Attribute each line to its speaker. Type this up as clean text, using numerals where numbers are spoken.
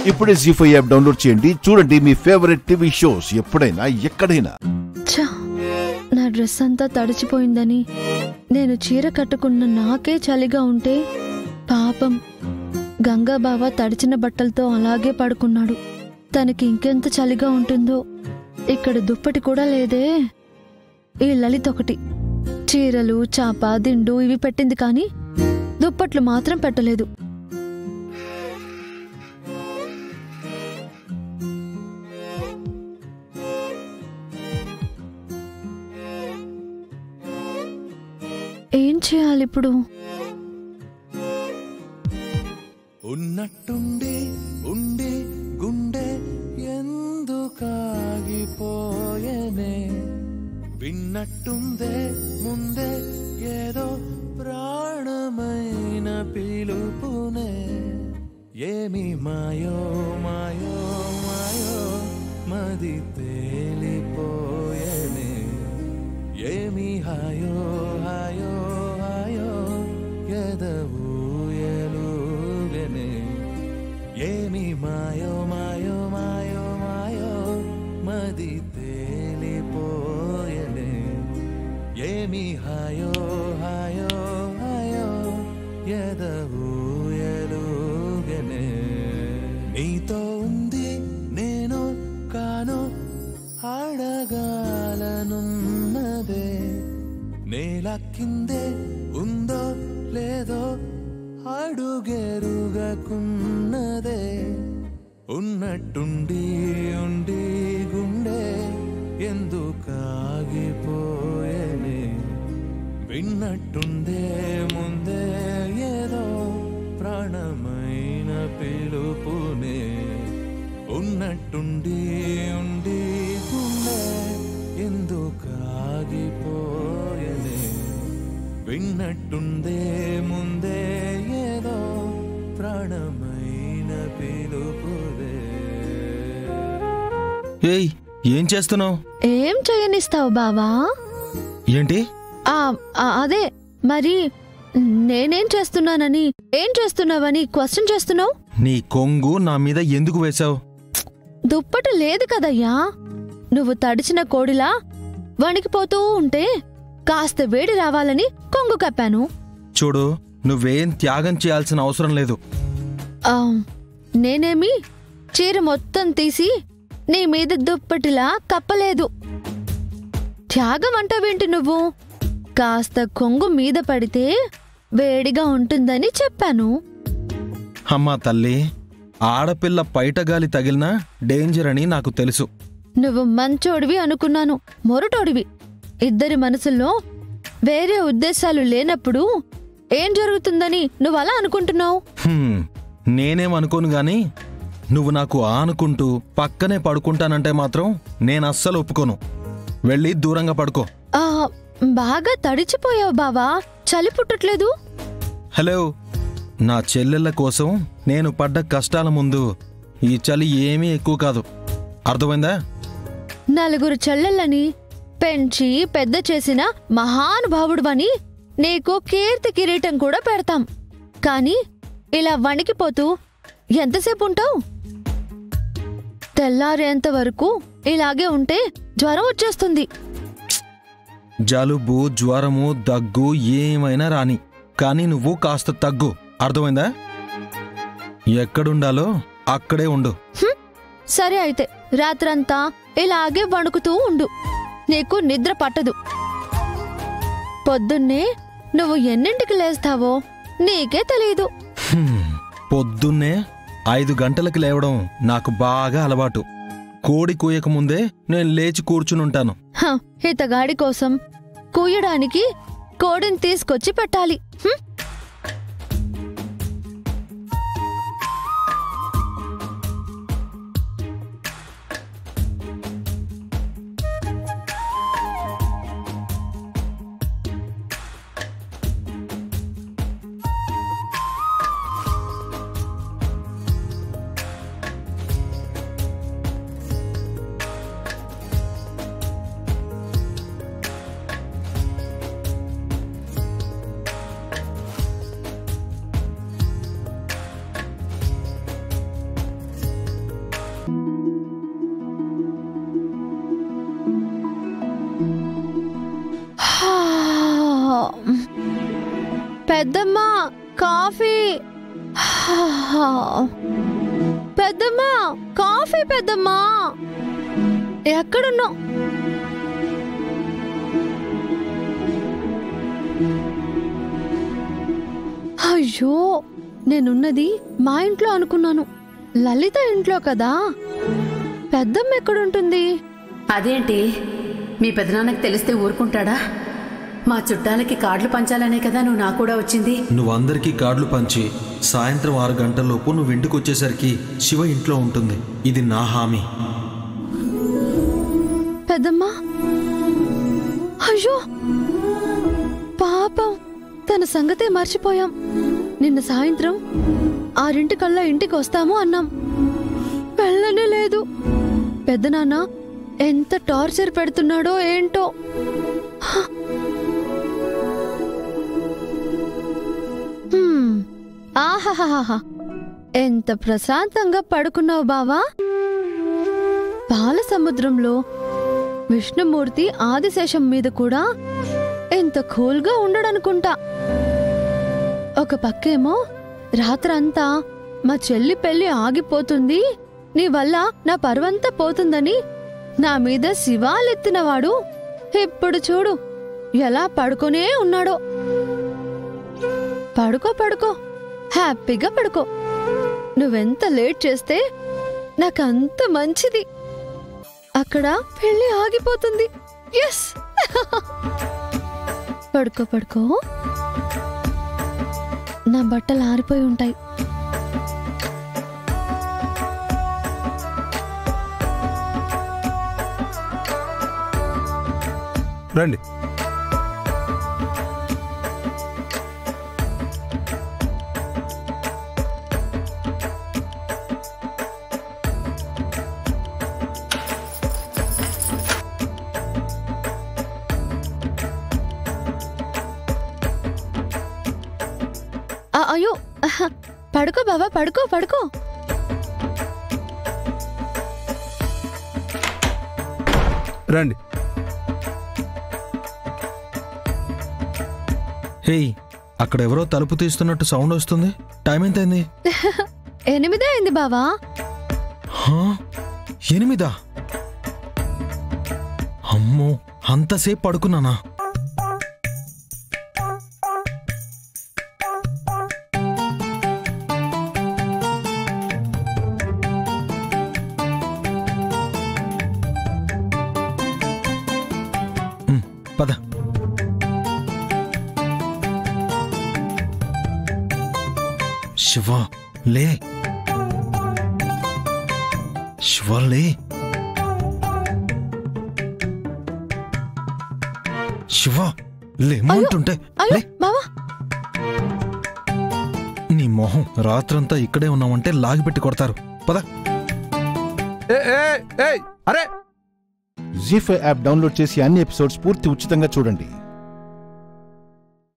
Speaker 1: ఇప్పుడే జీ5 app download చేయండి. చూడండి మీ ఫేవరెట్ టీవీ షోస్ ఎప్పుడైనా ఎక్కడైనా.
Speaker 2: నా డ్రెస్ అంతా తడిచిపోయిందని నేను చీర కట్టుకున్న నాకే చలిగా ఉంటే పాపం గంగాబావ తడిచిన బట్టలతో అలాగే పడుకున్నాడు. తనకి ఇంకెంత చలిగా ఉంటుందో. ఇక్కడ దుప్పటి కూడా లేదే. ఈ లలిత ఒకటి చీరలు, చాప, దిండు ఇవి పెట్టింది కానీ దుప్పట్లు మాత్రం పెట్టలేదు. ఏం చేయాలిప్పుడు?
Speaker 3: ఉన్నట్టుండి ఉండి గుండె ఎందుకాగిపోయనే, విన్నట్టుందే ముందే ఏదో ప్రాణమైన పిలుపునే. ఏమి మాయో మాయో మాయో మది తేలిపోయనే, ఏమి హాయో హాయో హాయో ఎదవూయలుగనే. ఏమి మాయో మాయో మాయో మాయో మది తేలిపోయనే, ఏమి హాయో హాయో హాయో ఎదవూయలుగనే. నీతో ఉంది నేను కాను అడగాలనున్నదే, నేల కిందే ఉందో లేదో అడుగెరుగకున్నదే. ఉన్నట్టుండి ఉండి గుండె ఎందుకాగిపోయేనే, విన్నట్టుందే ముందే ఏదో ప్రాణమైన పిలుపునే. ఉన్నట్టుండి ఉండి గుండె ఎందుకాగిపోయేనే, విన్నట్టుందే ముందే ఏదో ప్రాణమైన పిలుపునే.
Speaker 4: ఏయ్, ఏం చేస్తున్నావు?
Speaker 2: ఏం చేయనిస్తావు బావా?
Speaker 4: ఏంటి?
Speaker 2: అదే మరి నేనేం చేస్తున్నానని, ఏం చేస్తున్నావని క్వశ్చన్ చేస్తున్నావు.
Speaker 4: నీ కొంగు నా మీద ఎందుకు వేశావు?
Speaker 2: దుప్పటి లేదు కదయ్యా. నువ్వు తడిచిన కోడిలా వణికిపోతూ ఉంటే కాస్త వేడి రావాలని కొంగు కప్పాను.
Speaker 4: చూడు, నువ్వేం త్యాగం చేయాల్సిన అవసరం లేదు.
Speaker 2: నేనేమి చీర మొత్తం తీసి నీ మీద దుప్పటిలా కప్పలేదు. త్యాగం అంటావేంటి నువ్వు? కాస్త కొంగు మీద పడితే వేడిగా ఉంటుందని చెప్పాను.
Speaker 4: అమ్మా తల్లి, ఆడపిల్ల పైటగాలి తగిలినా డేంజర్ అని నాకు తెలుసు.
Speaker 2: నువ్వు మంచోడివి అనుకున్నాను, మొరటోడివి. ఇద్దరి మనసుల్లో వేరే ఉద్దేశాలు లేనప్పుడు ఏం జరుగుతుందని నువ్వలా అనుకుంటున్నావు?
Speaker 4: నేనేమనుకోను గాని నువ్వు నాకు ఆనుకుంటూ పక్కనే పడుకుంటానంటే మాత్రం నేనస్సలు ఒప్పుకోను. వెళ్ళి దూరంగా పడుకో.
Speaker 2: బాగా తడిచిపోయావు బావా, చలి పుట్టట్లేదు?
Speaker 4: హలో, నా చెల్లెళ్ళ కోసం నేను పడ్డ కష్టాల ముందు ఈ చలి ఏమీ ఎక్కువ కాదు. అర్థమైందా?
Speaker 2: నలుగురు చెల్లెళ్ళని పెంచి పెద్ద చేసిన మహానుభావుడువని నీకు కీర్తి కిరీటం కూడా పెడతాం. కాని ఇలా వణికిపోతూ ఎంతసేపు ఉంటావు? తెల్లారేంత వరకు ఇలాగే ఉంటే జ్వరం వచ్చేస్తుంది.
Speaker 4: జలుబు, జ్వరము, దగ్గు ఏమైనా రాని, కానీ నువ్వు కాస్త తగ్గు. అర్థమైందా? ఎక్కడుండాలో అక్కడే ఉండు.
Speaker 2: సరే అయితే రాత్రంతా ఇలాగే వణుకుతూ ఉండు. నీకు నిద్ర పట్టదు. పొద్దున్నే నువ్వు ఎన్నింటికి లేస్తావో నీకే తెలీదు.
Speaker 4: పొద్దున్నే 5 గంటలకు లేవడం నాకు బాగా అలవాటు. కోడి కూయకముందే నేను లేచి కూర్చునుంటాను.
Speaker 2: ఇతగాడి కోసం కూయడానికి కోడిని తీసుకొచ్చి పెట్టాలి. కాఫీ. పెద్దమ్మా, కాఫీ పెద్దమ్మా. ఎక్కడున్నావు? అయ్యో, నేనున్నది మా ఇంట్లో అనుకున్నాను. లలిత ఇంట్లో కదా. పెద్దమ్మ ఎక్కడుంటుంది?
Speaker 5: అదేంటి, మీ పెదనాన్నకి తెలిస్తే ఊరుకుంటాడా? మా చుట్టాలకి కార్డులు పంచాలనే కదా నువ్వు నా కూడా వచ్చింది.
Speaker 4: నువ్వందరికీ కార్డులు పంచి సాయంత్రం 6 గంటలలోపు నువ్వు ఇంటికి వచ్చేసరికి శివ ఇంట్లో ఉంటుంది. ఇది నా హామీ.
Speaker 2: పెద్దమ్మా, అయ్యో పాపం, తన సంగతే మర్చిపోయాం. నిన్న సాయంత్రం 6 ఇంటికి వస్తాము అన్నాం. వెళ్ళనే లేదు. పెద్దనాన్న ఎంత టార్చర్ పెడుతున్నాడో ఏంటో. ఆహాహాహా, ఎంత ప్రశాంతంగా పడుకున్నావు బావా. పాల సముద్రంలో విష్ణుమూర్తి ఆదిశేషం మీద కూడా ఎంత కూల్గా ఉండడనుకుంటా. ఒక పక్కేమో రాత్రంతా మా చెల్లి పెళ్లి ఆగిపోతుంది, నీ వల్ల నా పరువంతా పోతుందని నా మీద శివాలెత్తినవాడు ఇప్పుడు చూడు ఎలా పడుకొనే ఉన్నాడో. పడుకో పడుకో, హ్యాపీగా పడుకో. నువ్వెంత లేట్ చేస్తే నాకంత మంచిది. అక్కడ పెళ్లి ఆగిపోతుంది. ఎస్. పడుకో పడుకో. నా బట్టలు ఆరిపోయి ఉంటాయి.
Speaker 6: రండి.
Speaker 2: అయ్యో, పడుకో బాబా, పడుకో పడుకో.
Speaker 6: రండి.
Speaker 4: హే, అక్కడ ఎవరో తలుపు తీస్తున్నట్టు సౌండ్ వస్తుంది. టైం ఎంతైంది?
Speaker 2: 8 అయింది బావా.
Speaker 4: 8? అమ్మో, అంతసేపు పడుకున్నానా? పద. శివ లే, శివ లే. శివ లేమంటుంటే లే.
Speaker 2: బావా,
Speaker 4: నీ మొహం, రాత్రంతా ఇక్కడే ఉన్నామంటే లాగిపెట్టి కొడతారు. పద.
Speaker 6: అరే,
Speaker 1: జీ5 యాప్ డౌన్లోడ్ చేసి అన్ని ఎపిసోడ్స్ పూర్తి ఉచితంగా చూడండి.